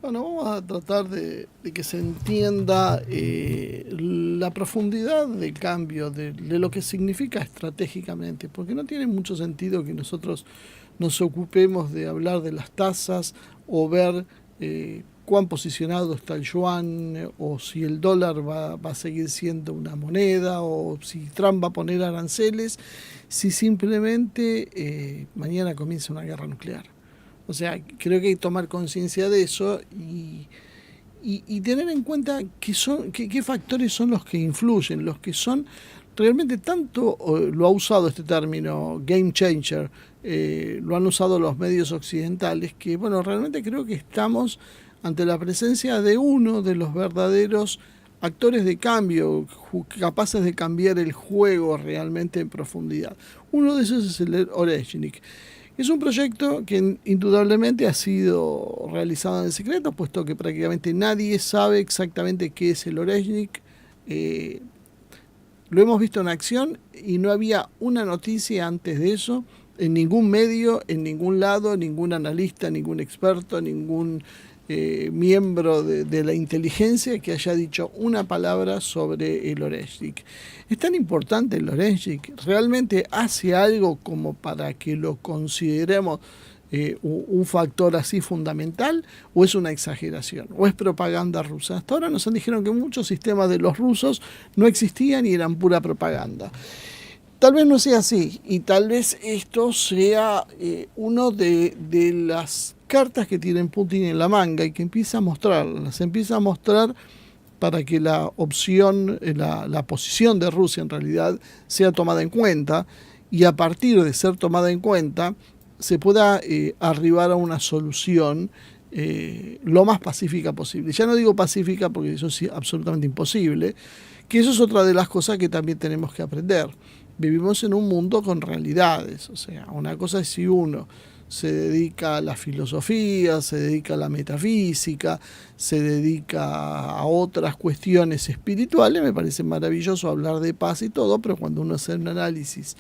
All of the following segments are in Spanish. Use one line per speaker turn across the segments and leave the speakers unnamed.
Bueno, vamos a tratar de que se entienda la profundidad del cambio, de lo que significa estratégicamente, porque no tiene mucho sentido que nosotros nos ocupemos de hablar de las tasas o ver cuán posicionado está el yuan o si el dólar va a seguir siendo una moneda o si Trump va a poner aranceles, si simplemente mañana comienza una guerra nuclear. O sea, creo que hay que tomar conciencia de eso y tener en cuenta qué factores son los que influyen, los que son realmente tanto, lo ha usado este término, game changer, lo han usado los medios occidentales, que bueno, realmente creo que estamos ante la presencia de uno de los verdaderos actores de cambio, capaces de cambiar el juego realmente en profundidad. Uno de esos es el Oreshnik. Es un proyecto que indudablemente ha sido realizado en secreto, puesto que prácticamente nadie sabe exactamente qué es el Oreshnik. Lo hemos visto en acción y no había una noticia antes de eso, en ningún medio, en ningún lado, ningún analista, ningún experto, ningún miembro de la inteligencia que haya dicho una palabra sobre el Oreshnik. ¿Es tan importante el Oreshnik? ¿Realmente hace algo como para que lo consideremos un factor así fundamental? ¿O es una exageración? ¿O es propaganda rusa? Hasta ahora nos han dijeron que muchos sistemas de los rusos no existían y eran pura propaganda. Tal vez no sea así, y tal vez esto sea uno de las cartas que tiene Putin en la manga y que empieza a mostrarlas, empieza a mostrar para que la opción, la posición de Rusia en realidad sea tomada en cuenta, y a partir de ser tomada en cuenta se pueda arribar a una solución lo más pacífica posible. Ya no digo pacífica porque eso es absolutamente imposible, que eso es otra de las cosas que también tenemos que aprender. Vivimos en un mundo con realidades, o sea, una cosa es si uno se dedica a la filosofía, se dedica a la metafísica, se dedica a otras cuestiones espirituales, me parece maravilloso hablar de paz y todo, pero cuando uno hace un análisis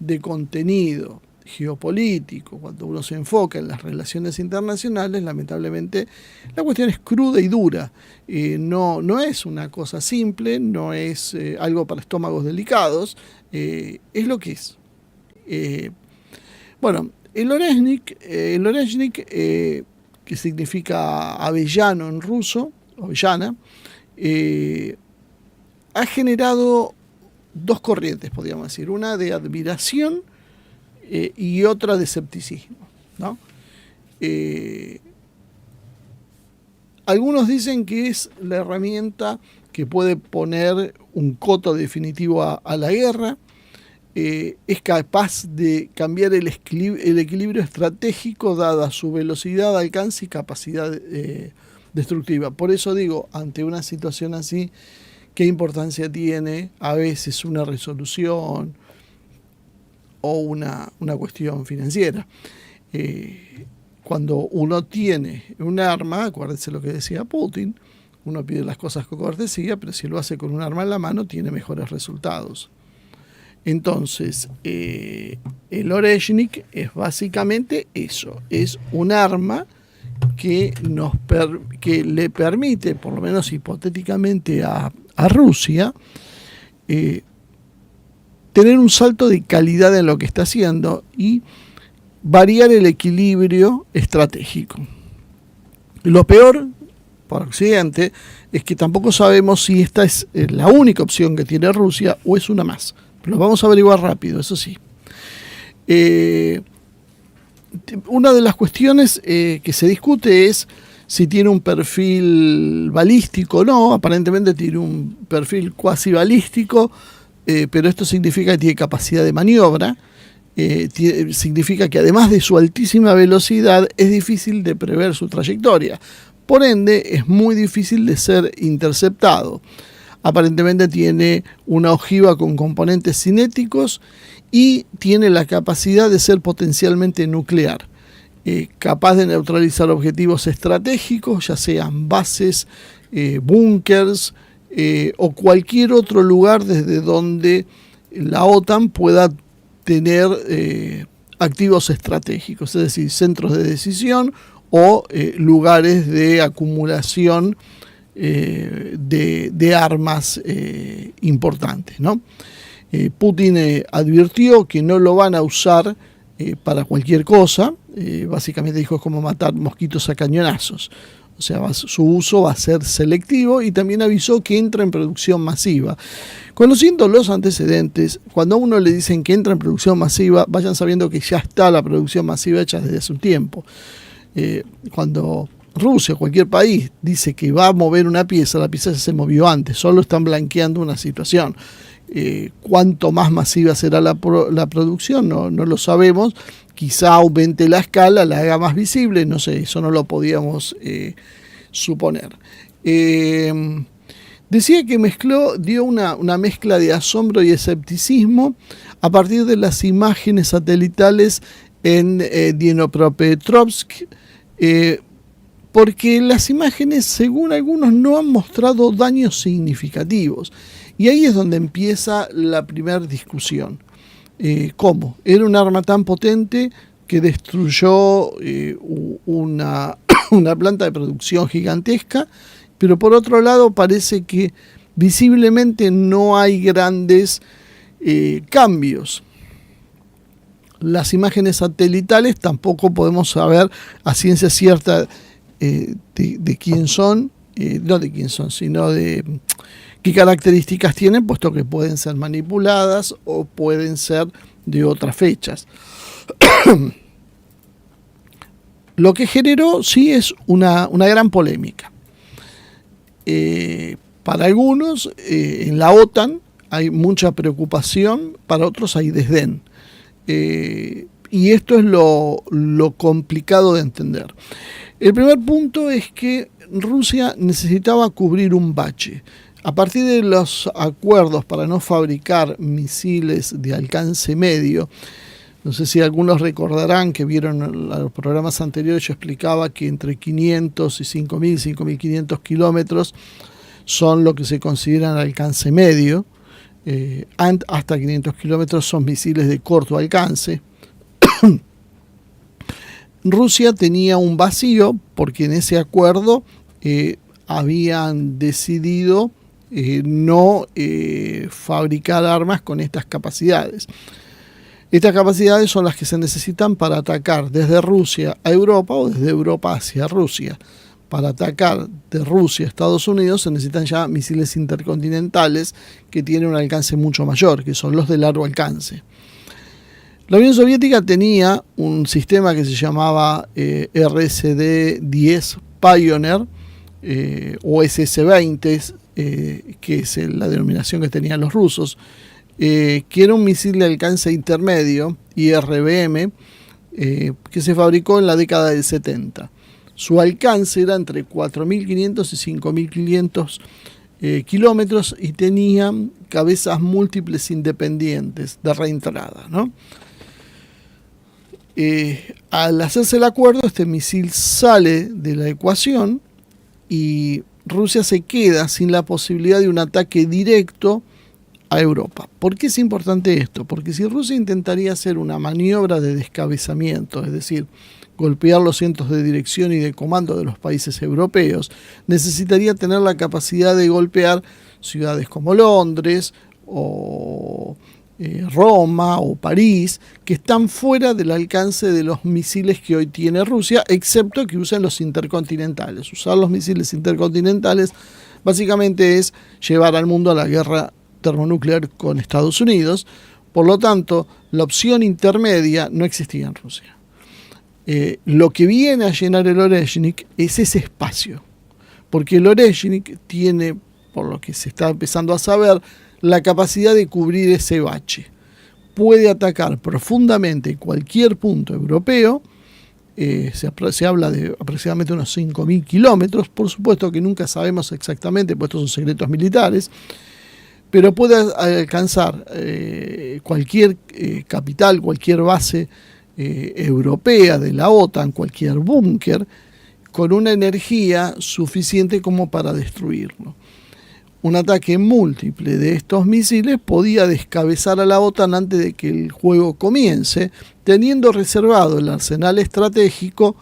de contenido geopolítico, cuando uno se enfoca en las relaciones internacionales, lamentablemente la cuestión es cruda y dura. No es una cosa simple, no es algo para estómagos delicados, es lo que es. Bueno, el Oreshnik, que significa avellano en ruso, avellana, ha generado dos corrientes, podríamos decir, una de admiración y otra de escepticismo, ¿no? Algunos dicen que es la herramienta que puede poner un coto definitivo a la guerra, es capaz de cambiar el equilibrio estratégico dada su velocidad, alcance y capacidad destructiva. Por eso digo, ante una situación así, ¿qué importancia tiene a veces una resolución o una cuestión financiera? Cuando uno tiene un arma, acuérdense lo que decía Putin, uno pide las cosas con cortesía, pero si lo hace con un arma en la mano tiene mejores resultados. Entonces, el Oreshnik es básicamente eso, es un arma que le permite, por lo menos hipotéticamente a Rusia, tener un salto de calidad en lo que está haciendo y variar el equilibrio estratégico. Lo peor para Occidente es que tampoco sabemos si esta es la única opción que tiene Rusia o es una más. Lo vamos a averiguar rápido, eso sí. Una de las cuestiones que se discute es si tiene un perfil balístico o no. Aparentemente tiene un perfil cuasi balístico, pero esto significa que tiene capacidad de maniobra. Significa que además de su altísima velocidad es difícil de prever su trayectoria. Por ende, es muy difícil de ser interceptado. Aparentemente tiene una ojiva con componentes cinéticos y tiene la capacidad de ser potencialmente nuclear, capaz de neutralizar objetivos estratégicos, ya sean bases, búnkers o cualquier otro lugar desde donde la OTAN pueda tener activos estratégicos, es decir, centros de decisión o lugares de acumulación de armas importantes, ¿no? Putin advirtió que no lo van a usar para cualquier cosa. Básicamente dijo, es como matar mosquitos a cañonazos. O sea, su uso va a ser selectivo, y también avisó que entra en producción masiva. Conociendo los antecedentes, cuando a uno le dicen que entra en producción masiva, vayan sabiendo que ya está la producción masiva hecha desde hace un tiempo. Cuando Rusia o cualquier país dice que va a mover una pieza, la pieza ya se movió antes, solo están blanqueando una situación. Cuánto más masiva será la producción, no lo sabemos. Quizá aumente la escala, la haga más visible, no sé, eso no lo podíamos suponer. Decía que dio una mezcla de asombro y escepticismo a partir de las imágenes satelitales en Dnipropetrovsk, porque las imágenes, según algunos, no han mostrado daños significativos. Y ahí es donde empieza la primera discusión. ¿Cómo? Era un arma tan potente que destruyó una planta de producción gigantesca, pero por otro lado parece que visiblemente no hay grandes cambios. Las imágenes satelitales tampoco podemos saber a ciencia cierta de quién son, no de quién son, sino de qué características tienen, puesto que pueden ser manipuladas o pueden ser de otras fechas. Lo que generó, sí, es una gran polémica. Para algunos, en la OTAN hay mucha preocupación, para otros hay desdén. Y esto es lo complicado de entender. El primer punto es que Rusia necesitaba cubrir un bache. A partir de los acuerdos para no fabricar misiles de alcance medio, no sé si algunos recordarán que vieron los programas anteriores, yo explicaba que entre 500 y 5.000, 5.500 kilómetros son lo que se consideran alcance medio. Hasta 500 kilómetros son misiles de corto alcance. Rusia tenía un vacío porque en ese acuerdo habían decidido no fabricar armas con estas capacidades. Estas capacidades son las que se necesitan para atacar desde Rusia a Europa o desde Europa hacia Rusia. Para atacar de Rusia a Estados Unidos se necesitan ya misiles intercontinentales que tienen un alcance mucho mayor, que son los de largo alcance. La Unión Soviética tenía un sistema que se llamaba RSD-10 Pioneer o SS-20, que es la denominación que tenían los rusos, que era un misil de alcance intermedio, IRBM, que se fabricó en la década del 70. Su alcance era entre 4.500 y 5.500 kilómetros y tenía cabezas múltiples independientes de reentrada, ¿no? Al hacerse el acuerdo, este misil sale de la ecuación y Rusia se queda sin la posibilidad de un ataque directo a Europa. ¿Por qué es importante esto? Porque si Rusia intentaría hacer una maniobra de descabezamiento, es decir, golpear los centros de dirección y de comando de los países europeos, necesitaría tener la capacidad de golpear ciudades como Londres o Roma o París, que están fuera del alcance de los misiles que hoy tiene Rusia, excepto que usen los intercontinentales. Usar los misiles intercontinentales básicamente es llevar al mundo a la guerra termonuclear con Estados Unidos. Por lo tanto, la opción intermedia no existía en Rusia. Lo que viene a llenar el Oreshnik es ese espacio, porque el Oreshnik tiene, por lo que se está empezando a saber, la capacidad de cubrir ese bache. Puede atacar profundamente cualquier punto europeo. Se habla de aproximadamente unos 5.000 kilómetros. Por supuesto que nunca sabemos exactamente, pues estos son secretos militares, pero puede alcanzar cualquier capital, cualquier base europea de la OTAN, cualquier búnker, con una energía suficiente como para destruirlo. Un ataque múltiple de estos misiles podía descabezar a la OTAN antes de que el juego comience, teniendo reservado el arsenal estratégico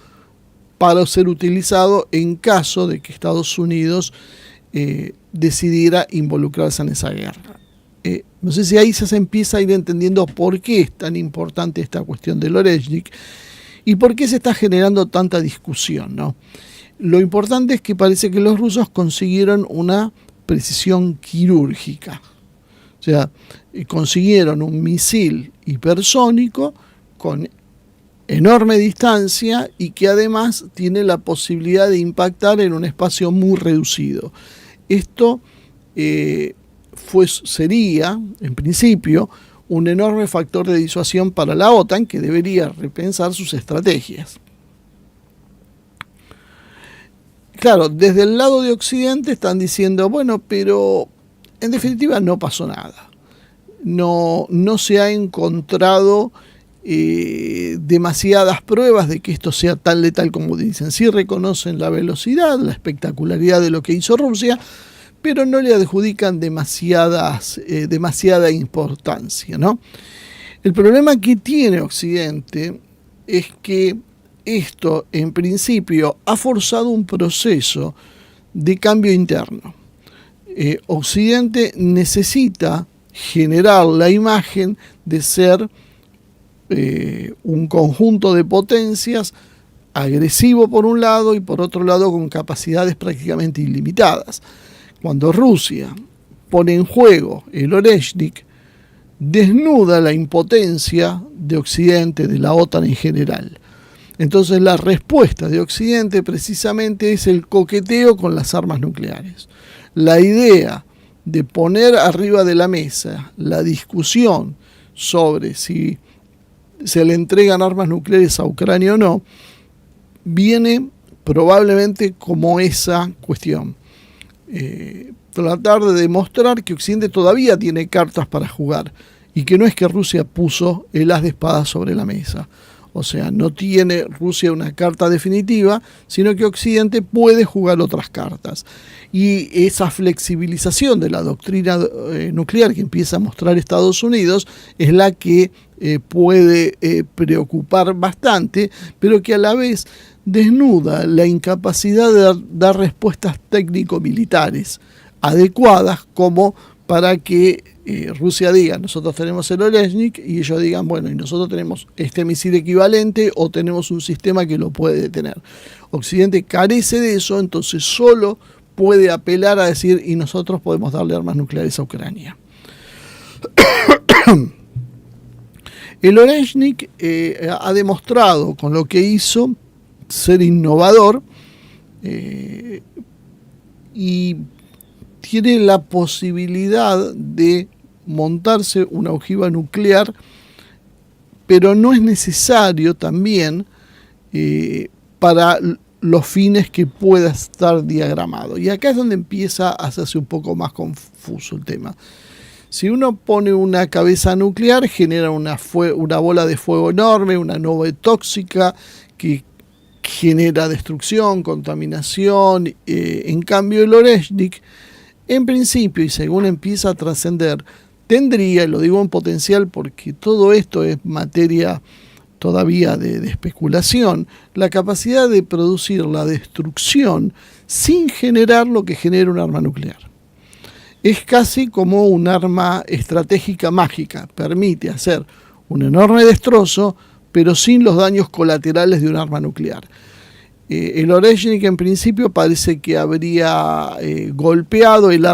para ser utilizado en caso de que Estados Unidos decidiera involucrarse en esa guerra. No sé si ahí se empieza a ir entendiendo por qué es tan importante esta cuestión del Oreshnik y por qué se está generando tanta discusión, ¿no? Lo importante es que parece que los rusos consiguieron una precisión quirúrgica. O sea, consiguieron un misil hipersónico con enorme distancia y que además tiene la posibilidad de impactar en un espacio muy reducido. Esto sería, en principio, un enorme factor de disuasión para la OTAN, que debería repensar sus estrategias. Claro, desde el lado de Occidente están diciendo, bueno, pero en definitiva no pasó nada. No se ha encontrado demasiadas pruebas de que esto sea tan letal como dicen. Sí reconocen la velocidad, la espectacularidad de lo que hizo Rusia, pero no le adjudican demasiada importancia, ¿no? El problema que tiene Occidente es que esto, en principio, ha forzado un proceso de cambio interno. Occidente necesita generar la imagen de ser un conjunto de potencias agresivo por un lado y por otro lado con capacidades prácticamente ilimitadas. Cuando Rusia pone en juego el Oreshnik, desnuda la impotencia de Occidente, de la OTAN en general. Entonces la respuesta de Occidente precisamente es el coqueteo con las armas nucleares. La idea de poner arriba de la mesa la discusión sobre si se le entregan armas nucleares a Ucrania o no, viene probablemente como esa cuestión. Tratar de demostrar que Occidente todavía tiene cartas para jugar y que no es que Rusia puso el as de espadas sobre la mesa. O sea, no tiene Rusia una carta definitiva, sino que Occidente puede jugar otras cartas. Y esa flexibilización de la doctrina nuclear que empieza a mostrar Estados Unidos es la que puede preocupar bastante, pero que a la vez desnuda la incapacidad de dar respuestas técnico-militares adecuadas como para que Rusia diga, nosotros tenemos el Oreshnik, y ellos digan, bueno, y nosotros tenemos este misil equivalente o tenemos un sistema que lo puede detener. Occidente carece de eso, entonces solo puede apelar a decir, y nosotros podemos darle armas nucleares a Ucrania. El Oreshnik ha demostrado con lo que hizo ser innovador y tiene la posibilidad de montarse una ojiva nuclear, pero no es necesario también para los fines que pueda estar diagramado. Y acá es donde empieza a hacerse un poco más confuso el tema. Si uno pone una cabeza nuclear, genera una bola de fuego enorme, una nube tóxica que genera destrucción, contaminación. En cambio, el Oreshnik, en principio, y según empieza a trascender, tendría, y lo digo en potencial porque todo esto es materia todavía de especulación, la capacidad de producir la destrucción sin generar lo que genera un arma nuclear. Es casi como un arma estratégica mágica, permite hacer un enorme destrozo, pero sin los daños colaterales de un arma nuclear. El Oreshnik en principio parece que habría golpeado el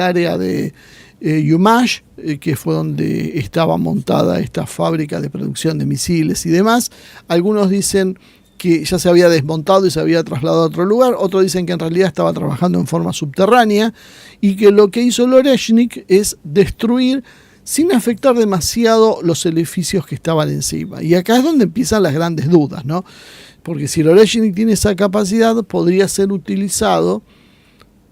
área de Yumash, que fue donde estaba montada esta fábrica de producción de misiles y demás. Algunos dicen que ya se había desmontado y se había trasladado a otro lugar, otros dicen que en realidad estaba trabajando en forma subterránea y que lo que hizo el Oreshnik es destruir sin afectar demasiado los edificios que estaban encima. Y acá es donde empiezan las grandes dudas, ¿no? Porque si el Oreshnik tiene esa capacidad, podría ser utilizado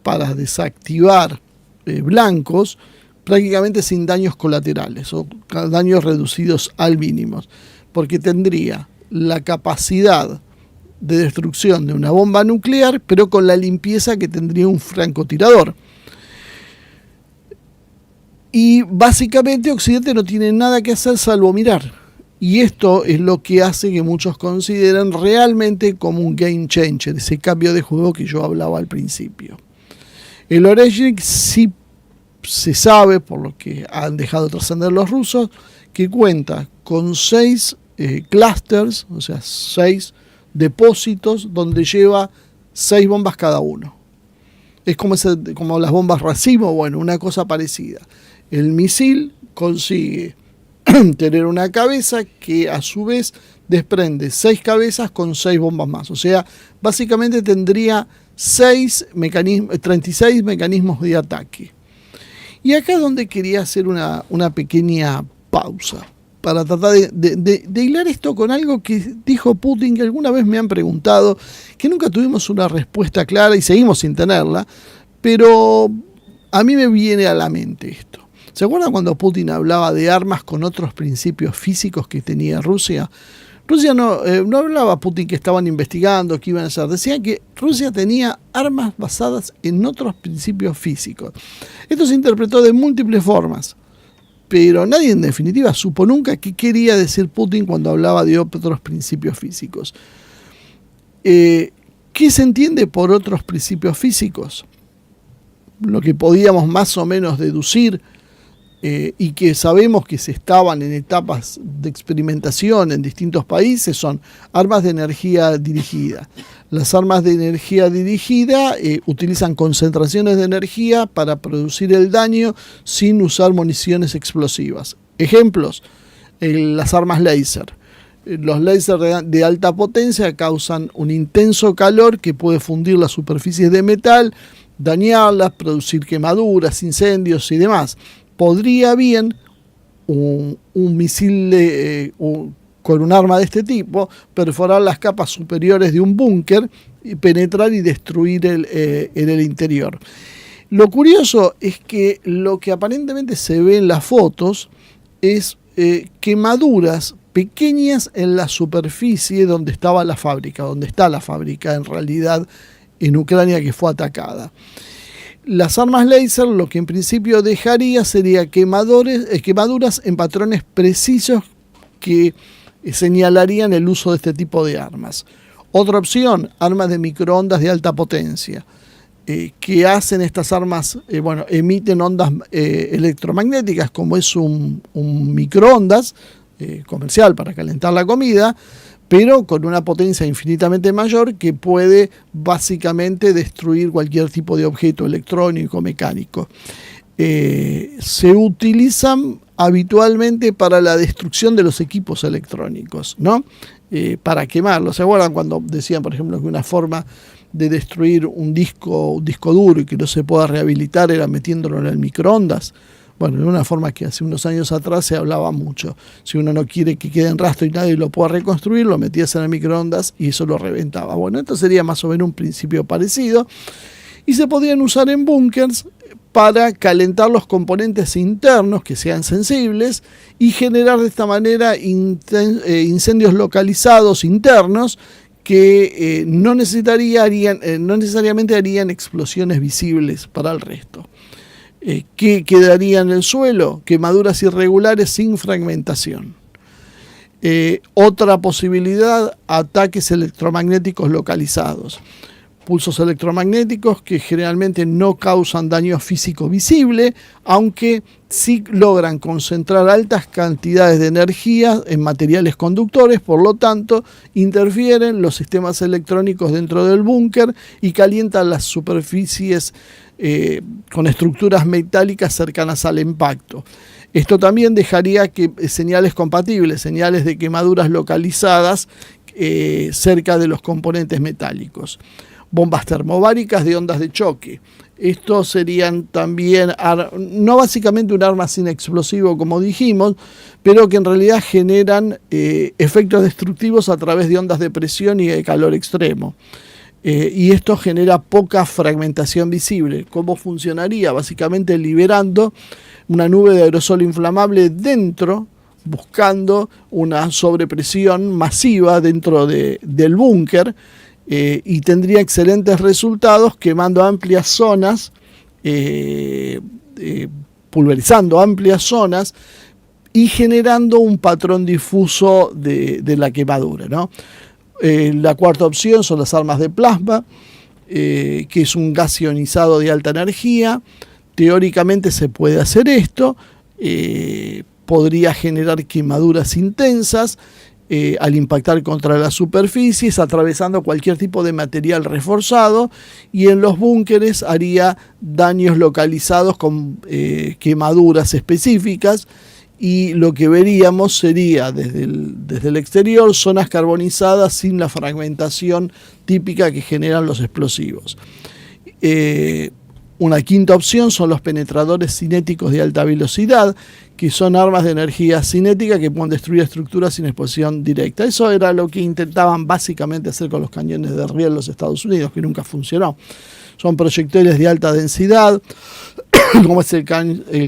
para desactivar blancos prácticamente sin daños colaterales o daños reducidos al mínimo, porque tendría la capacidad de destrucción de una bomba nuclear, pero con la limpieza que tendría un francotirador. Y básicamente Occidente no tiene nada que hacer salvo mirar. Y esto es lo que hace que muchos consideren realmente como un game changer, ese cambio de juego que yo hablaba al principio. El Oreshnik sí se sabe, por lo que han dejado trascender los rusos, que cuenta con 6 clusters, o sea, 6 depósitos donde lleva 6 bombas cada uno. Es como las bombas racimo, bueno, una cosa parecida. El misil consigue tener una cabeza que a su vez desprende 6 cabezas con 6 bombas más. O sea, básicamente tendría 36 mecanismos de ataque. Y acá es donde quería hacer una pequeña pausa para tratar de hilar esto con algo que dijo Putin, que alguna vez me han preguntado, que nunca tuvimos una respuesta clara y seguimos sin tenerla, pero a mí me viene a la mente esto. ¿Se acuerdan cuando Putin hablaba de armas con otros principios físicos que tenía Rusia? Rusia no hablaba Putin que estaban investigando, que iban a hacer. Decía que Rusia tenía armas basadas en otros principios físicos. Esto se interpretó de múltiples formas, pero nadie en definitiva supo nunca qué quería decir Putin cuando hablaba de otros principios físicos. ¿Qué se entiende por otros principios físicos? Lo que podíamos más o menos deducir y que sabemos que se estaban en etapas de experimentación en distintos países son armas de energía dirigida. Las armas de energía dirigida utilizan concentraciones de energía para producir el daño sin usar municiones explosivas. Ejemplos, las armas láser. Los láser de alta potencia causan un intenso calor que puede fundir las superficies de metal, dañarlas, producir quemaduras, incendios y demás. Podría bien un misil con un arma de este tipo perforar las capas superiores de un búnker y penetrar y destruir en el interior. Lo curioso es que lo que aparentemente se ve en las fotos es quemaduras pequeñas en la superficie donde estaba la fábrica, donde está la fábrica en realidad en Ucrania que fue atacada. Las armas láser lo que en principio dejaría sería quemaduras en patrones precisos que señalarían el uso de este tipo de armas. Otra opción, armas de microondas de alta potencia. ¿Qué hacen estas armas? Emiten ondas electromagnéticas, como es un microondas comercial para calentar la comida, pero con una potencia infinitamente mayor que puede básicamente destruir cualquier tipo de objeto electrónico, mecánico. Se utilizan habitualmente para la destrucción de los equipos electrónicos, ¿no? Para quemarlos. ¿Se acuerdan cuando decían, por ejemplo, que una forma de destruir un disco duro y que no se pueda rehabilitar era metiéndolo en el microondas? Bueno, de una forma que hace unos años atrás se hablaba mucho. Si uno no quiere que quede en rastro y nadie lo pueda reconstruir, lo metías en el microondas y eso lo reventaba. Bueno, esto sería más o menos un principio parecido. Y se podían usar en búnkers para calentar los componentes internos que sean sensibles y generar de esta manera incendios localizados internos que no necesariamente harían explosiones visibles para el resto. ¿Qué quedaría en el suelo? Quemaduras irregulares sin fragmentación. Otra posibilidad, ataques electromagnéticos localizados. Pulsos electromagnéticos que generalmente no causan daño físico visible, aunque sí logran concentrar altas cantidades de energía en materiales conductores, por lo tanto interfieren los sistemas electrónicos dentro del búnker y calientan las superficies con estructuras metálicas cercanas al impacto. Esto también dejaría señales compatibles, señales de quemaduras localizadas cerca de los componentes metálicos. Bombas termobáricas de ondas de choque. Estos serían también, no básicamente un arma sin explosivo como dijimos, pero que en realidad generan efectos destructivos a través de ondas de presión y de calor extremo. Y esto genera poca fragmentación visible. ¿Cómo funcionaría? Básicamente liberando una nube de aerosol inflamable dentro, buscando una sobrepresión masiva dentro del búnker, y tendría excelentes resultados quemando amplias zonas, pulverizando amplias zonas y generando un patrón difuso de la quemadura, ¿no? La cuarta opción son las armas de plasma, que es un gas ionizado de alta energía. Teóricamente se puede hacer esto, podría generar quemaduras intensas al impactar contra las superficies, atravesando cualquier tipo de material reforzado, y en los búnkeres haría daños localizados con quemaduras específicas. Y lo que veríamos sería desde el exterior zonas carbonizadas sin la fragmentación típica que generan los explosivos. Una quinta opción son los penetradores cinéticos de alta velocidad, que son armas de energía cinética que pueden destruir estructuras sin explosión directa. Eso era lo que intentaban básicamente hacer con los cañones de riel en los Estados Unidos, que nunca funcionó. Son proyectiles de alta densidad, como es el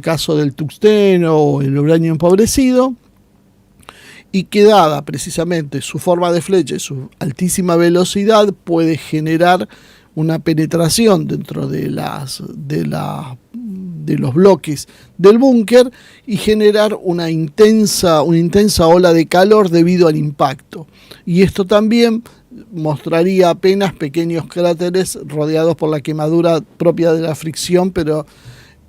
caso del tungsteno o el uranio empobrecido, y que dada precisamente su forma de flecha y su altísima velocidad puede generar una penetración dentro de los bloques del búnker y generar una intensa ola de calor debido al impacto. Y esto también mostraría apenas pequeños cráteres rodeados por la quemadura propia de la fricción, pero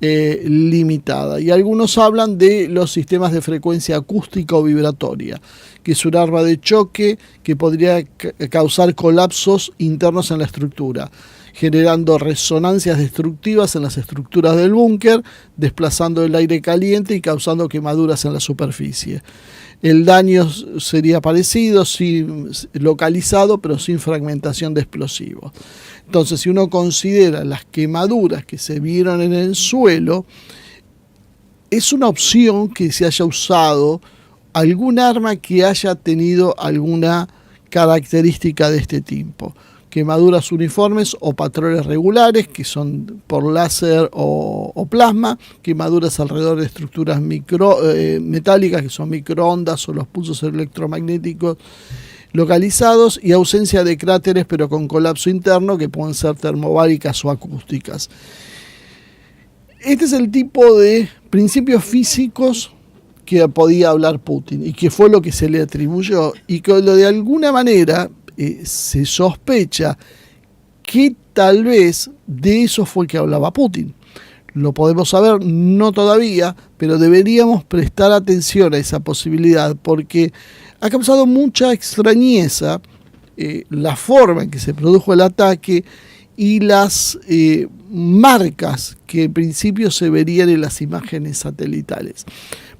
limitada. Y algunos hablan de los sistemas de frecuencia acústica o vibratoria, que es un arma de choque que podría causar colapsos internos en la estructura, generando resonancias destructivas en las estructuras del búnker, desplazando el aire caliente y causando quemaduras en la superficie. El daño sería parecido, localizado, pero sin fragmentación de explosivos. Entonces, si uno considera las quemaduras que se vieron en el suelo, es una opción que se haya usado algún arma que haya tenido alguna característica de este tipo. Quemaduras uniformes o patrones regulares, que son por láser o plasma, quemaduras alrededor de estructuras metálicas, que son microondas o los pulsos electromagnéticos localizados, y ausencia de cráteres pero con colapso interno, que pueden ser termobáricas o acústicas. Este es el tipo de principios físicos que podía hablar Putin y que fue lo que se le atribuyó, y que de alguna manera se sospecha que tal vez de eso fue que hablaba Putin. Lo podemos saber, no todavía, pero deberíamos prestar atención a esa posibilidad, porque ha causado mucha extrañeza la forma en que se produjo el ataque y las marcas que en principio se verían en las imágenes satelitales.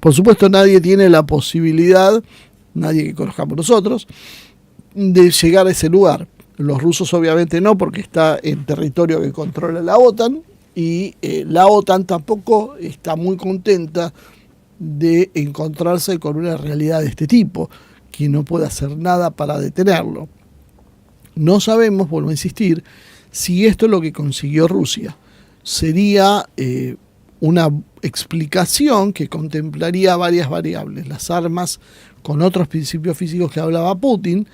Por supuesto, nadie tiene la posibilidad, nadie que conozcamos nosotros, de llegar a ese lugar. Los rusos obviamente no, porque está en territorio que controla la OTAN, y la OTAN tampoco está muy contenta de encontrarse con una realidad de este tipo, que no puede hacer nada para detenerlo. No sabemos, vuelvo a insistir, si esto es lo que consiguió Rusia. Sería una explicación que contemplaría varias variables: las armas con otros principios físicos que hablaba Putin,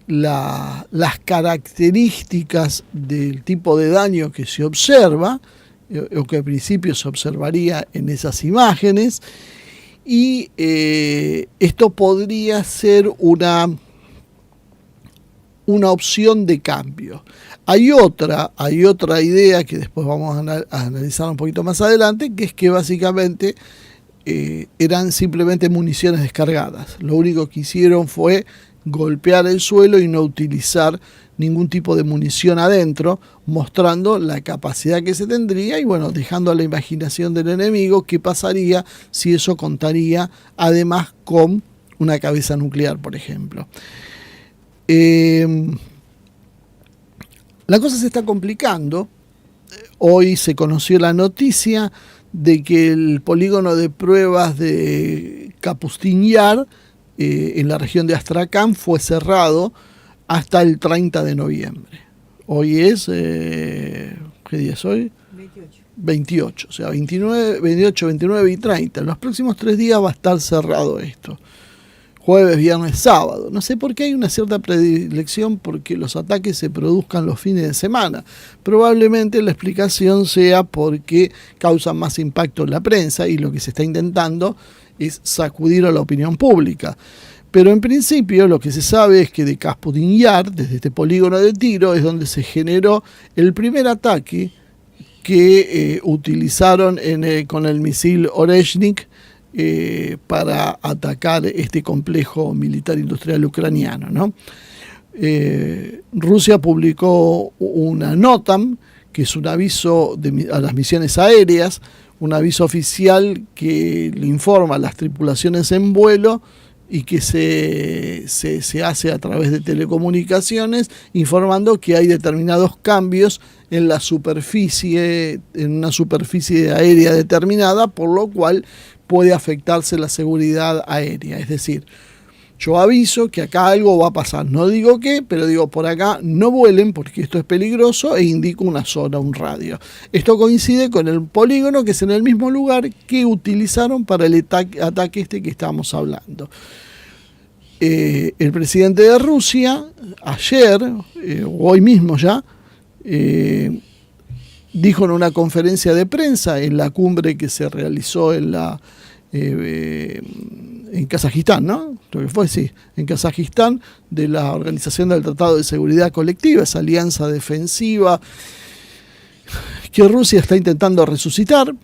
las características del tipo de daño que se observa, o que al principio se observaría en esas imágenes, y esto podría ser una opción de cambio. Hay otra idea que después vamos a analizar un poquito más adelante, que es que básicamente eran simplemente municiones descargadas. Lo único que hicieron fue golpear el suelo y no utilizar ningún tipo de munición adentro, mostrando la capacidad que se tendría y, bueno, dejando a la imaginación del enemigo qué pasaría si eso contaría además con una cabeza nuclear, por ejemplo. La cosa se está complicando. Hoy se conoció la noticia de que el polígono de pruebas de Kapustin Yar en la región de Astrakhan fue cerrado hasta el 30 de noviembre. Hoy es, ¿qué día es hoy? 28, o sea, 29, 28, 29 y 30. En los próximos 3 días va a estar cerrado esto. jueves, viernes, sábado. No sé por qué hay una cierta predilección porque los ataques se produzcan los fines de semana. Probablemente la explicación sea porque causan más impacto en la prensa y lo que se está intentando es sacudir a la opinión pública. Pero en principio lo que se sabe es que de Kasputin Yar, desde este polígono de tiro, es donde se generó el primer ataque que utilizaron con el misil Oreshnik para atacar este complejo militar industrial ucraniano, ¿no? Rusia publicó una NOTAM, que es un aviso a las misiones aéreas, un aviso oficial que le informa a las tripulaciones en vuelo y que se hace a través de telecomunicaciones, informando que hay determinados cambios en la superficie, en una superficie aérea determinada, por lo cual puede afectarse la seguridad aérea. Es decir, yo aviso que acá algo va a pasar. No digo qué, pero digo por acá no vuelen porque esto es peligroso e indico una zona, un radio. Esto coincide con el polígono que es en el mismo lugar que utilizaron para el ataque este que estamos hablando. El presidente de Rusia, ayer, hoy mismo ya, dijo en una conferencia de prensa en la cumbre que se realizó en Kazajistán, ¿no? Lo que fue, sí, en Kazajistán, de la Organización del Tratado de Seguridad Colectiva, esa alianza defensiva que Rusia está intentando resucitar.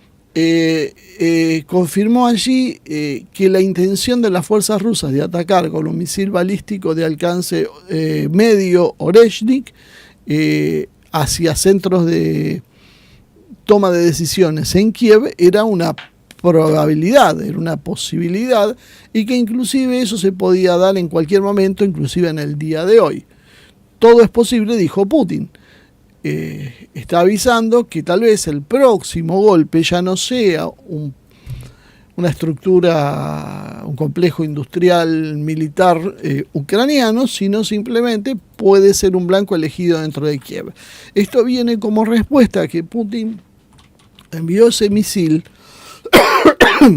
Confirmó allí que la intención de las fuerzas rusas de atacar con un misil balístico de alcance medio Oreshnik hacia centros de toma de decisiones en Kiev era una probabilidad, era una posibilidad, y que inclusive eso se podía dar en cualquier momento, inclusive en el día de hoy. Todo es posible, dijo Putin. Está avisando que tal vez el próximo golpe ya no sea una estructura, un complejo industrial militar ucraniano, sino simplemente puede ser un blanco elegido dentro de Kiev. Esto viene como respuesta a que Putin envió ese misil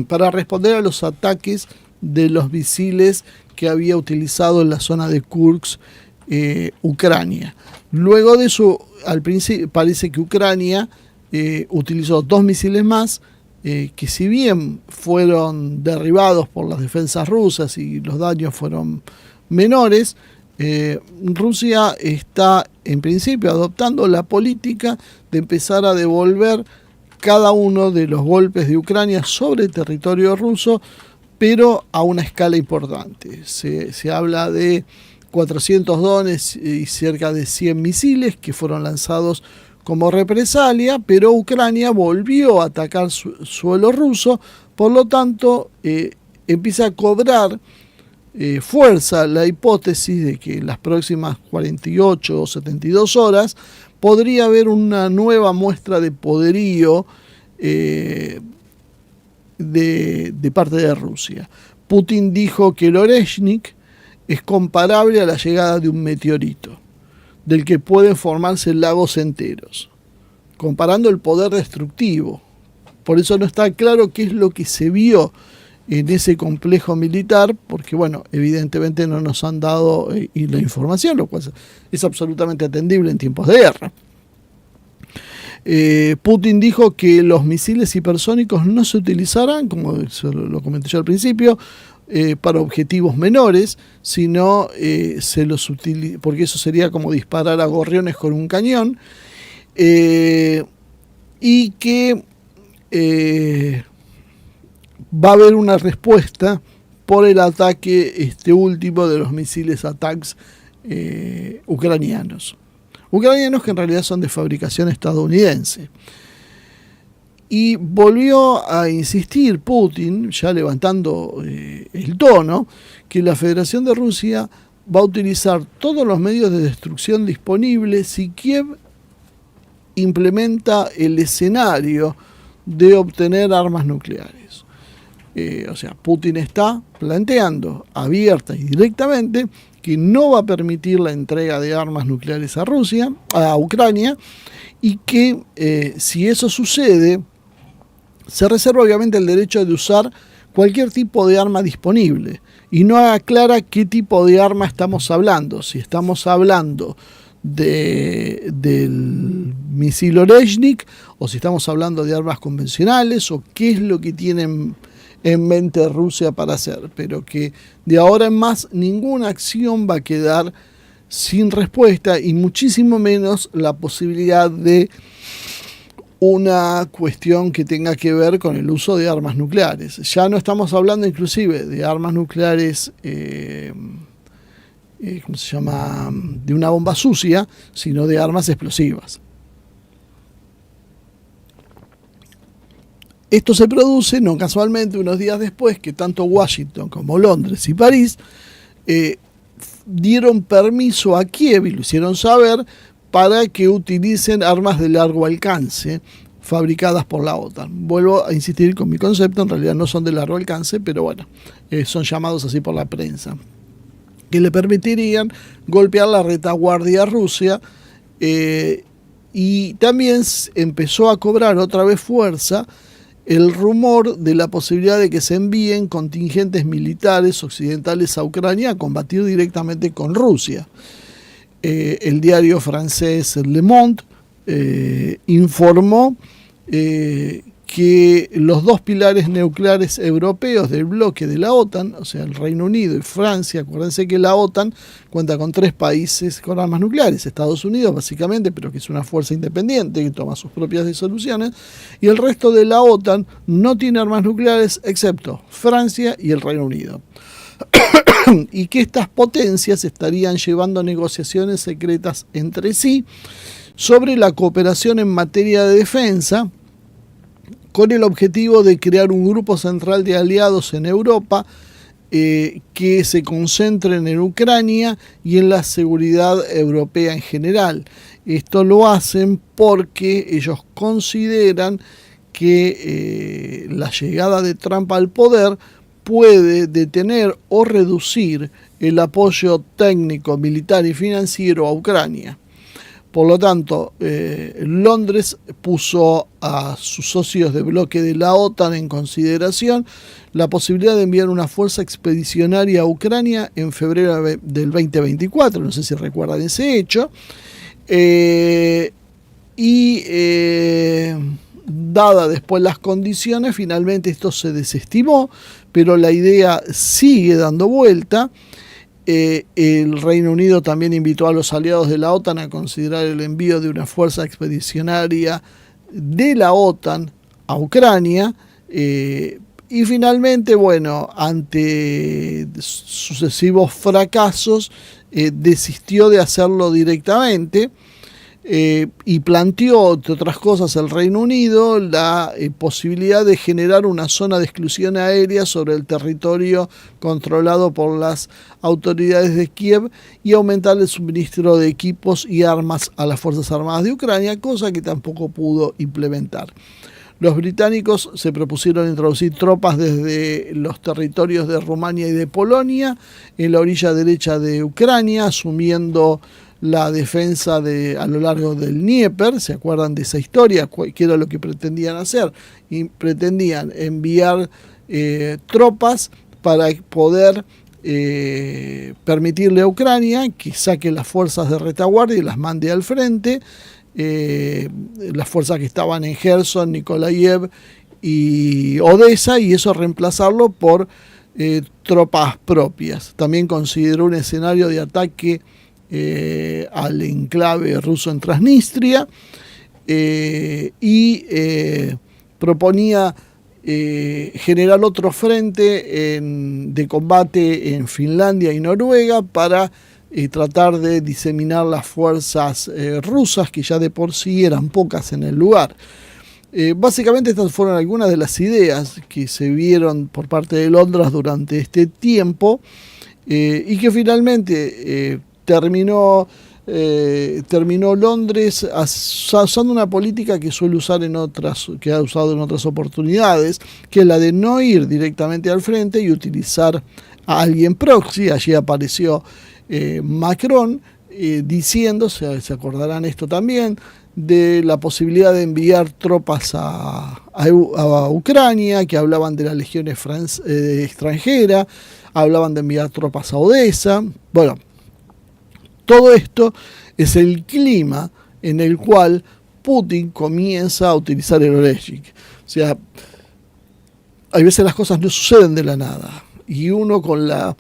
para responder a los ataques de los misiles que había utilizado en la zona de Kursk, Ucrania. Luego de eso, al principio parece que Ucrania utilizó 2 misiles más que, si bien fueron derribados por las defensas rusas y los daños fueron menores, Rusia está en principio adoptando la política de empezar a devolver cada uno de los golpes de Ucrania sobre el territorio ruso, pero a una escala importante. Se habla de 400 drones y cerca de 100 misiles que fueron lanzados como represalia, pero Ucrania volvió a atacar suelo ruso, por lo tanto empieza a cobrar fuerza la hipótesis de que en las próximas 48 o 72 horas podría haber una nueva muestra de poderío de parte de Rusia. Putin dijo que el Oreshnik es comparable a la llegada de un meteorito, del que pueden formarse lagos enteros, comparando el poder destructivo. Por eso no está claro qué es lo que se vio en ese complejo militar, porque, bueno, evidentemente no nos han dado la información, lo cual es absolutamente atendible en tiempos de guerra. Putin dijo que los misiles hipersónicos no se utilizarán, como lo comenté yo al principio, para objetivos menores, sino porque eso sería como disparar a gorriones con un cañón, y que va a haber una respuesta por el ataque último de los misiles ATACMS ucranianos que en realidad son de fabricación estadounidense. Y volvió a insistir Putin, ya levantando el tono, que la Federación de Rusia va a utilizar todos los medios de destrucción disponibles si Kiev implementa el escenario de obtener armas nucleares. O sea, Putin está planteando abierta y directamente que no va a permitir la entrega de armas nucleares a Ucrania, y que si eso sucede, se reserva obviamente el derecho de usar cualquier tipo de arma disponible, y no aclara qué tipo de arma estamos hablando. Si estamos hablando del misil Oreshnik o si estamos hablando de armas convencionales o qué es lo que tienen en mente Rusia para hacer, pero que de ahora en más ninguna acción va a quedar sin respuesta y muchísimo menos la posibilidad de una cuestión que tenga que ver con el uso de armas nucleares. Ya no estamos hablando inclusive de armas nucleares ¿cómo se llama?, de una bomba sucia, sino de armas explosivas. Esto se produce no casualmente unos días después que tanto Washington como Londres y París dieron permiso a Kiev, y lo hicieron saber, para que utilicen armas de largo alcance fabricadas por la OTAN. Vuelvo a insistir con mi concepto, en realidad no son de largo alcance, pero bueno, son llamados así por la prensa, que le permitirían golpear la retaguardia a Rusia, y también empezó a cobrar otra vez fuerza el rumor de la posibilidad de que se envíen contingentes militares occidentales a Ucrania a combatir directamente con Rusia. El diario francés Le Monde informó que los dos pilares nucleares europeos del bloque de la OTAN, o sea, el Reino Unido y Francia, acuérdense que la OTAN cuenta con 3 países con armas nucleares, Estados Unidos básicamente, pero que es una fuerza independiente que toma sus propias resoluciones, y el resto de la OTAN no tiene armas nucleares excepto Francia y el Reino Unido. Y que estas potencias estarían llevando negociaciones secretas entre sí sobre la cooperación en materia de defensa, con el objetivo de crear un grupo central de aliados en Europa que se concentren en Ucrania y en la seguridad europea en general. Esto lo hacen porque ellos consideran que la llegada de Trump al poder puede detener o reducir el apoyo técnico, militar y financiero a Ucrania. Por lo tanto, Londres puso a sus socios de bloque de la OTAN en consideración la posibilidad de enviar una fuerza expedicionaria a Ucrania en febrero del 2024, no sé si recuerdan ese hecho, dada después las condiciones, finalmente esto se desestimó, pero la idea sigue dando vuelta. El Reino Unido también invitó a los aliados de la OTAN a considerar el envío de una fuerza expedicionaria de la OTAN a Ucrania, y finalmente, bueno, ante sucesivos fracasos, desistió de hacerlo directamente, y planteó, entre otras cosas, el Reino Unido la posibilidad de generar una zona de exclusión aérea sobre el territorio controlado por las autoridades de Kiev y aumentar el suministro de equipos y armas a las Fuerzas Armadas de Ucrania, cosa que tampoco pudo implementar. Los británicos se propusieron introducir tropas desde los territorios de Rumania y de Polonia en la orilla derecha de Ucrania, asumiendo la defensa a lo largo del Dnieper. ¿Se acuerdan de esa historia? ¿Qué era lo que pretendían hacer? Y pretendían enviar tropas para poder permitirle a Ucrania que saque las fuerzas de retaguardia y las mande al frente, las fuerzas que estaban en Gerson, Nikolaev y Odessa, y eso reemplazarlo por tropas propias. También consideró un escenario de ataque al enclave ruso en Transnistria, y proponía generar otro frente de combate en Finlandia y Noruega para tratar de diseminar las fuerzas rusas, que ya de por sí eran pocas en el lugar. Básicamente estas fueron algunas de las ideas que se vieron por parte de Londres durante este tiempo, y que finalmente terminó Londres usando una política que suele usar que ha usado en otras oportunidades, que es la de no ir directamente al frente y utilizar a alguien proxy. Allí apareció Macron diciendo, se acordarán esto también, de la posibilidad de enviar tropas a Ucrania, que hablaban de la legión extranjera, hablaban de enviar tropas a Odessa. Bueno, todo esto es el clima en el cual Putin comienza a utilizar el Oрешnik. O sea, hay veces las cosas no suceden de la nada, y uno con la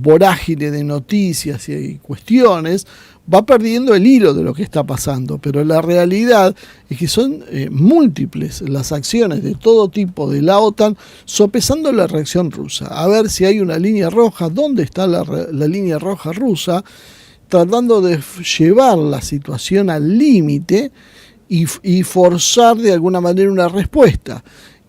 vorágine de noticias y cuestiones va perdiendo el hilo de lo que está pasando, pero la realidad es que son múltiples las acciones de todo tipo de la OTAN sopesando la reacción rusa, a ver si hay una línea roja, dónde está la línea roja rusa, tratando de llevar la situación al límite y forzar de alguna manera una respuesta.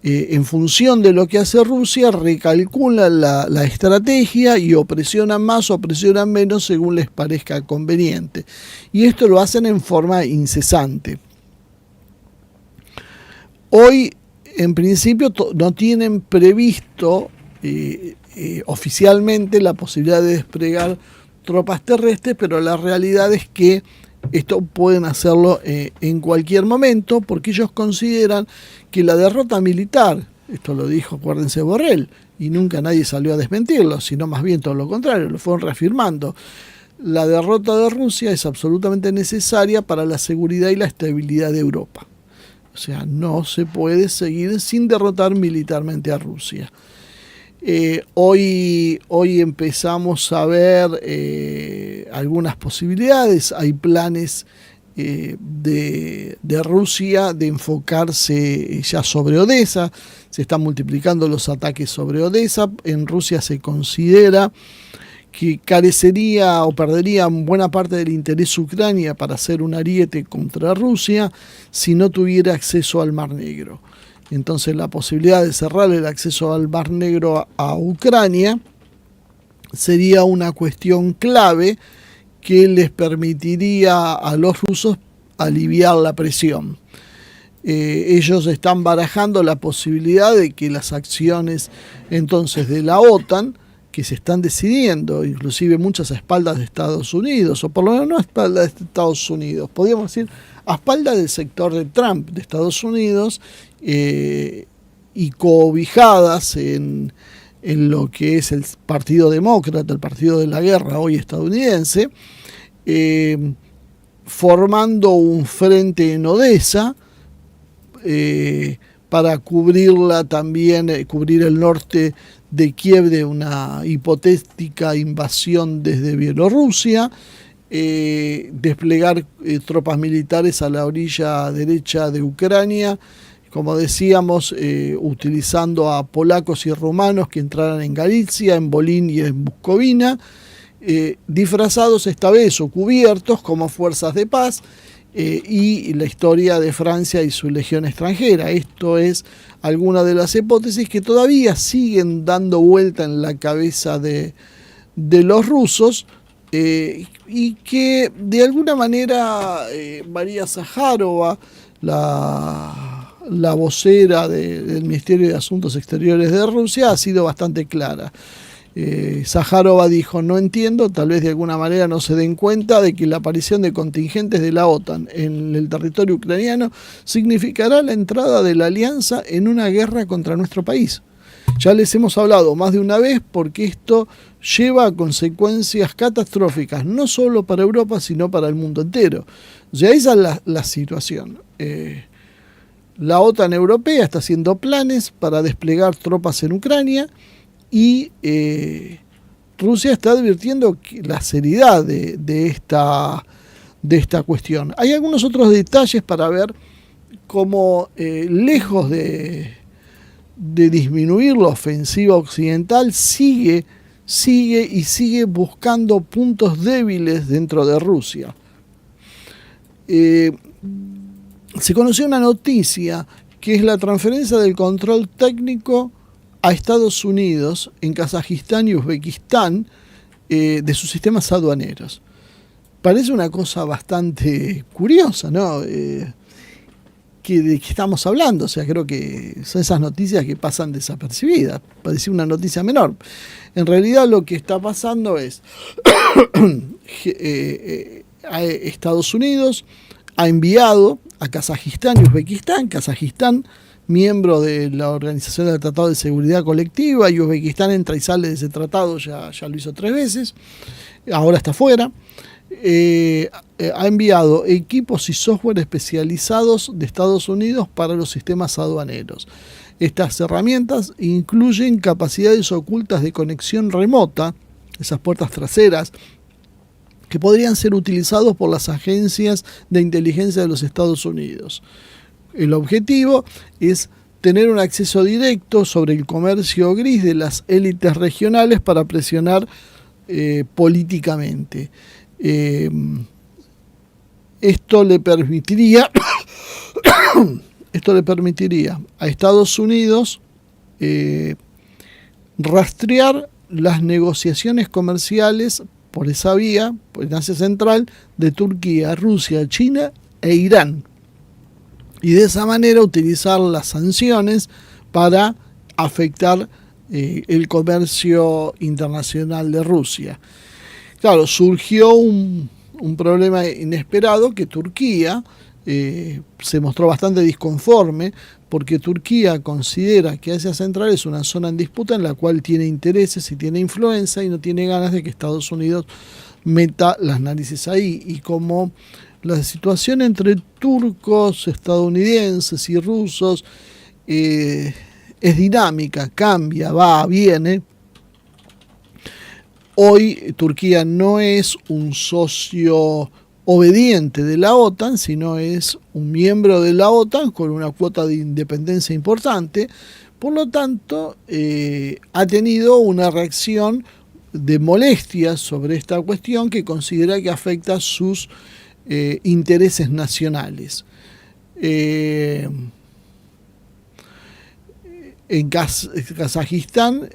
En función de lo que hace Rusia, recalculan la estrategia y o presionan más o presionan menos según les parezca conveniente. Y esto lo hacen en forma incesante. Hoy, en principio, no tienen previsto oficialmente la posibilidad de desplegar tropas terrestres, pero la realidad es que esto pueden hacerlo en cualquier momento, porque ellos consideran que la derrota militar, esto lo dijo, acuérdense, Borrell, y nunca nadie salió a desmentirlo, sino más bien todo lo contrario, lo fueron reafirmando. La derrota de Rusia es absolutamente necesaria para la seguridad y la estabilidad de Europa. O sea, no se puede seguir sin derrotar militarmente a Rusia. Hoy empezamos a ver algunas posibilidades, hay planes de Rusia de enfocarse ya sobre Odessa, se están multiplicando los ataques sobre Odessa. En Rusia se considera que carecería o perdería buena parte del interés Ucrania para hacer un ariete contra Rusia si no tuviera acceso al Mar Negro. Entonces la posibilidad de cerrar el acceso al Mar Negro a Ucrania sería una cuestión clave que les permitiría a los rusos aliviar la presión. Ellos están barajando la posibilidad de que las acciones entonces de la OTAN, que se están decidiendo, inclusive muchas a espaldas de Estados Unidos, o por lo menos no a espaldas de Estados Unidos, podríamos decir a espaldas del sector de Trump de Estados Unidos, y cobijadas en lo que es el Partido Demócrata, el partido de la guerra hoy estadounidense, formando un frente en Odessa para cubrirla también, cubrir el norte de Kiev de una hipotética invasión desde Bielorrusia, desplegar tropas militares a la orilla derecha de Ucrania, como decíamos, utilizando a polacos y rumanos que entraran en Galicia, en Volín y en Bucovina, disfrazados esta vez o cubiertos como fuerzas de paz, y la historia de Francia y su legión extranjera. Esto es alguna de las hipótesis que todavía siguen dando vuelta en la cabeza de los rusos, y que de alguna manera María Zaharova, la vocera del Ministerio de Asuntos Exteriores de Rusia, ha sido bastante clara. Zaharova dijo: no entiendo, tal vez de alguna manera no se den cuenta de que la aparición de contingentes de la OTAN en el territorio ucraniano significará la entrada de la alianza en una guerra contra nuestro país. Ya les hemos hablado más de una vez, porque esto lleva a consecuencias catastróficas, no solo para Europa, sino para el mundo entero. O sea, esa es la situación. La OTAN europea está haciendo planes para desplegar tropas en Ucrania, y Rusia está advirtiendo la seriedad de esta cuestión. Hay algunos otros detalles para ver cómo, lejos de disminuir la ofensiva occidental, sigue buscando puntos débiles dentro de Rusia. Se conoció una noticia que es la transferencia del control técnico a Estados Unidos, en Kazajistán y Uzbekistán, de sus sistemas aduaneros. Parece una cosa bastante curiosa, ¿no? ¿De qué estamos hablando? O sea, creo que son esas noticias que pasan desapercibidas. Parecía una noticia menor. En realidad lo que está pasando es Estados Unidos ha enviado a Kazajistán y Uzbekistán. Kazajistán, miembro de la Organización del Tratado de Seguridad Colectiva, y Uzbekistán entra y sale de ese tratado, ya lo hizo 3 veces, ahora está fuera. Ha enviado equipos y software especializados de Estados Unidos para los sistemas aduaneros. Estas herramientas incluyen capacidades ocultas de conexión remota, esas puertas traseras, que podrían ser utilizados por las agencias de inteligencia de los Estados Unidos. El objetivo es tener un acceso directo sobre el comercio gris de las élites regionales para presionar políticamente. Esto le permitiría a Estados Unidos rastrear las negociaciones comerciales por esa vía, en Asia Central, de Turquía, Rusia, China e Irán. Y de esa manera utilizar las sanciones para afectar el comercio internacional de Rusia. Claro, surgió un problema inesperado, que Turquía se mostró bastante disconforme, porque Turquía considera que Asia Central es una zona en disputa en la cual tiene intereses y tiene influencia, y no tiene ganas de que Estados Unidos meta las narices ahí. Y como la situación entre turcos, estadounidenses y rusos es dinámica, cambia, va, viene. Hoy Turquía no es un socio obediente de la OTAN, sino es un miembro de la OTAN con una cuota de independencia importante. Por lo tanto, ha tenido una reacción de molestia sobre esta cuestión, que considera que afecta sus intereses nacionales. En Kazajistán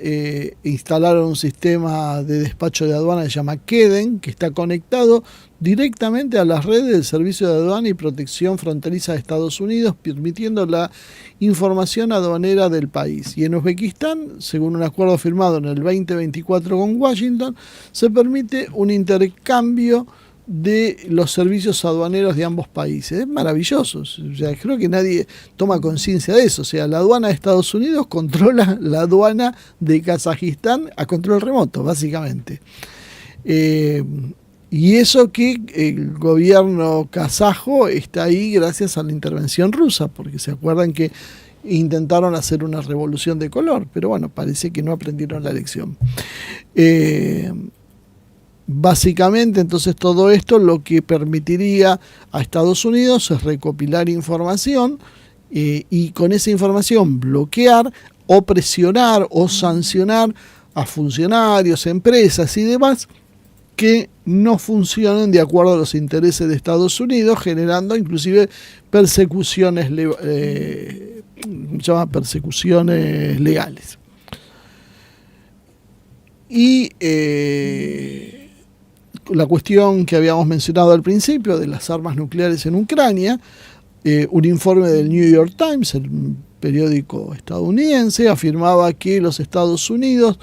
instalaron un sistema de despacho de aduana que se llama KEDEN, que está conectado directamente a las redes del Servicio de Aduana y Protección Fronteriza de Estados Unidos, permitiendo la información aduanera del país. Y en Uzbekistán, según un acuerdo firmado en el 2024 con Washington, se permite un intercambio de los servicios aduaneros de ambos países. Es maravilloso. O sea, creo que nadie toma conciencia de eso. O sea, la aduana de Estados Unidos controla la aduana de Kazajistán a control remoto, básicamente. Y eso que el gobierno kazajo está ahí gracias a la intervención rusa, porque se acuerdan que intentaron hacer una revolución de color, pero bueno, parece que no aprendieron la lección. Básicamente, entonces, todo esto lo que permitiría a Estados Unidos es recopilar información y con esa información bloquear o presionar o sancionar a funcionarios, empresas y demás que no funcionen de acuerdo a los intereses de Estados Unidos, generando inclusive persecuciones legales. Y la cuestión que habíamos mencionado al principio de las armas nucleares en Ucrania, un informe del New York Times, el periódico estadounidense, afirmaba que los Estados Unidos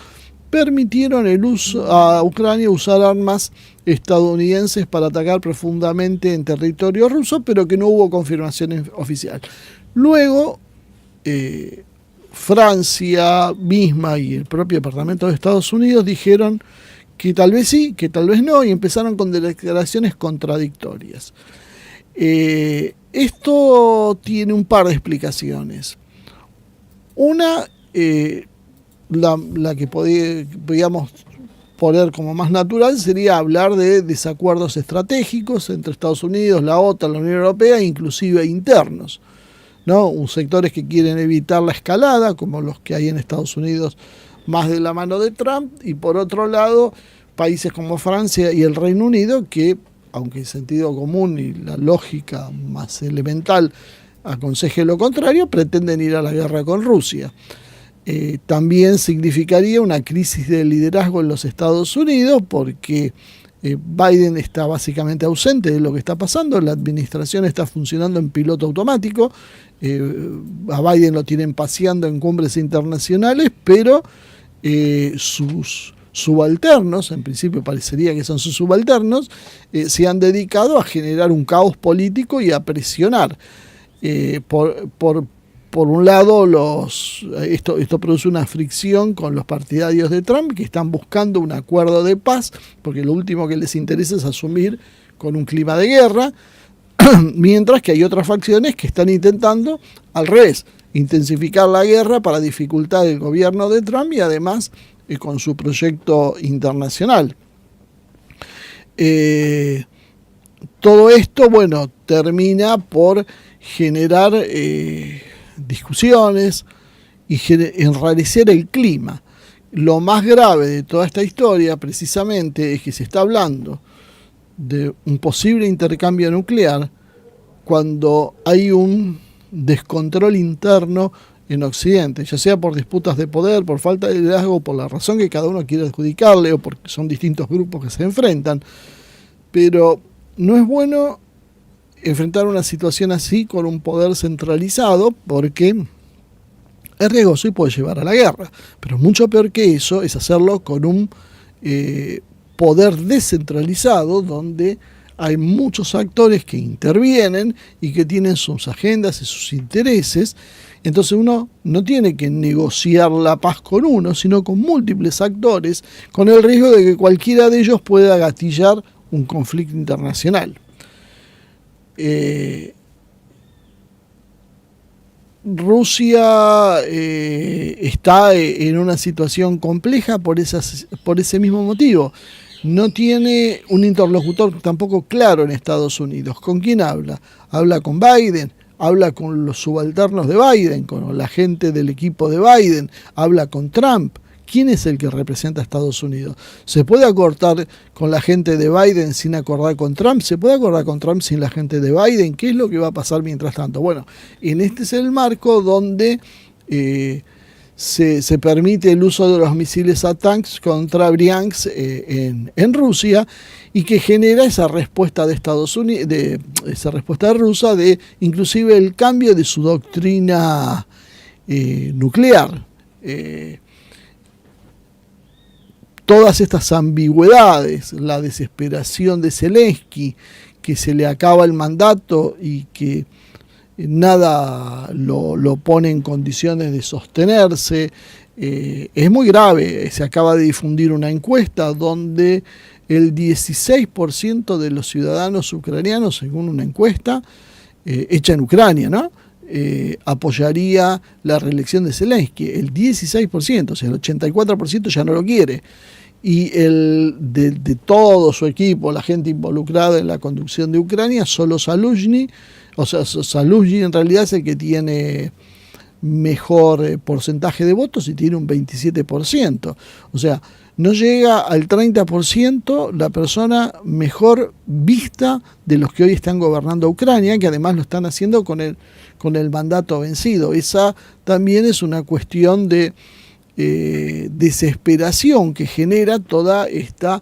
permitieron el uso a Ucrania usar armas estadounidenses para atacar profundamente en territorio ruso, pero que no hubo confirmación oficial. Luego, Francia misma y el propio Departamento de Estados Unidos dijeron que tal vez sí, que tal vez no, y empezaron con declaraciones contradictorias. Esto tiene un par de explicaciones. Una, la que podríamos poner como más natural, sería hablar de desacuerdos estratégicos entre Estados Unidos, la OTAN, la Unión Europea, inclusive internos, ¿no? Sectores que quieren evitar la escalada, como los que hay en Estados Unidos, más de la mano de Trump, y por otro lado, países como Francia y el Reino Unido, que, aunque el sentido común y la lógica más elemental aconseje lo contrario, pretenden ir a la guerra con Rusia. También significaría una crisis de liderazgo en los Estados Unidos, porque Biden está básicamente ausente de lo que está pasando, la administración está funcionando en piloto automático, a Biden lo tienen paseando en cumbres internacionales, pero sus subalternos, en principio parecería que son sus subalternos, se han dedicado a generar un caos político y a presionar. Por un lado, esto produce una fricción con los partidarios de Trump, que están buscando un acuerdo de paz, porque lo último que les interesa es asumir con un clima de guerra, mientras que hay otras facciones que están intentando, al revés, intensificar la guerra para dificultar el gobierno de Trump y además con su proyecto internacional. Todo esto, bueno, termina por generar discusiones y enrarecer el clima. Lo más grave de toda esta historia precisamente es que se está hablando de un posible intercambio nuclear cuando hay un descontrol interno en Occidente, ya sea por disputas de poder, por falta de liderazgo, por la razón que cada uno quiere adjudicarle o porque son distintos grupos que se enfrentan. Pero no es bueno enfrentar una situación así con un poder centralizado, porque es riesgoso y puede llevar a la guerra. Pero mucho peor que eso es hacerlo con un poder descentralizado, donde hay muchos actores que intervienen y que tienen sus agendas y sus intereses. Entonces uno no tiene que negociar la paz con uno, sino con múltiples actores, con el riesgo de que cualquiera de ellos pueda gatillar un conflicto internacional. Rusia está en una situación compleja por ese mismo motivo. No tiene un interlocutor tampoco claro en Estados Unidos. ¿Con quién habla? Habla con Biden, habla con los subalternos de Biden, con la gente del equipo de Biden, habla con Trump. ¿Quién es el que representa a Estados Unidos? ¿Se puede acordar con la gente de Biden sin acordar con Trump? ¿Se puede acordar con Trump sin la gente de Biden? ¿Qué es lo que va a pasar mientras tanto? Bueno, este es el marco donde se permite el uso de los misiles ATACMS contra Briansk en Rusia, y que genera esa respuesta de Estados Unidos, esa respuesta rusa, de inclusive el cambio de su doctrina nuclear. Todas estas ambigüedades, la desesperación de Zelensky, que se le acaba el mandato y que nada lo pone en condiciones de sostenerse, es muy grave. Se acaba de difundir una encuesta donde el 16% de los ciudadanos ucranianos, según una encuesta hecha en Ucrania, ¿no?, apoyaría la reelección de Zelensky. El 16%, o sea, el 84% ya no lo quiere. Y de todo su equipo, la gente involucrada en la conducción de Ucrania, solo Zaluzhny, o sea, Zaluzhny en realidad es el que tiene mejor porcentaje de votos y tiene un 27%. O sea, no llega al 30% la persona mejor vista de los que hoy están gobernando Ucrania, que además lo están haciendo con el mandato vencido. Esa también es una cuestión de desesperación que genera toda esta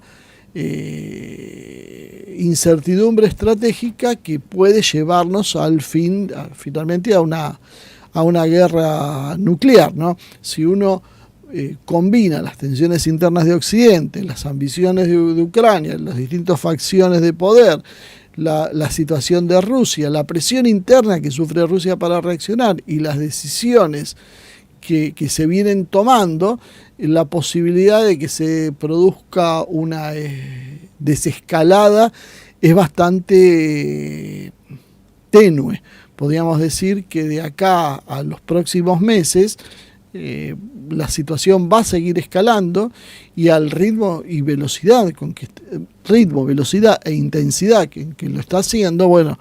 incertidumbre estratégica que puede llevarnos finalmente a una guerra nuclear, ¿no? Si uno combina las tensiones internas de Occidente, las ambiciones de Ucrania, las distintas facciones de poder, la situación de Rusia, la presión interna que sufre Rusia para reaccionar y las decisiones que se vienen tomando, la posibilidad de que se produzca una desescalada es bastante tenue. Podríamos decir que de acá a los próximos meses la situación va a seguir escalando, y al ritmo y velocidad velocidad e intensidad que lo está haciendo, bueno,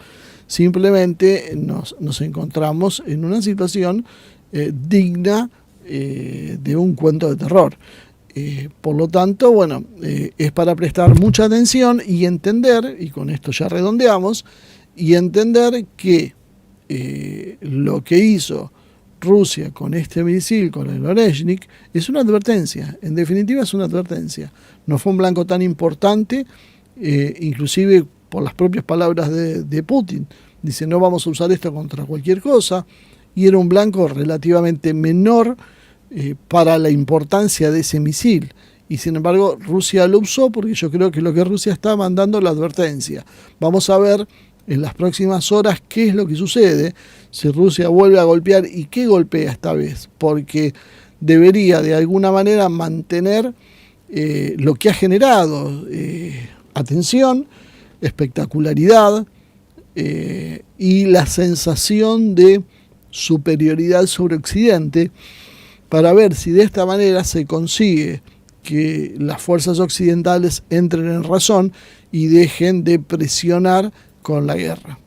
simplemente nos encontramos en una situación digna de un cuento de terror. Por lo tanto, bueno, es para prestar mucha atención y entender, y con esto ya redondeamos, y entender que lo que hizo Rusia con este misil, con el Oreshnik, es una advertencia. En definitiva, es una advertencia. No fue un blanco tan importante, inclusive por las propias palabras de Putin. Dice, no vamos a usar esto contra cualquier cosa, y era un blanco relativamente menor para la importancia de ese misil. y sin embargo Rusia lo usó, porque yo creo que lo que Rusia está mandando la advertencia. Vamos a ver en las próximas horas qué es lo que sucede, si Rusia vuelve a golpear y qué golpea esta vez, porque debería de alguna manera mantener lo que ha generado atención, espectacularidad y la sensación de superioridad sobre Occidente, para ver si de esta manera se consigue que las fuerzas occidentales entren en razón y dejen de presionar con la guerra.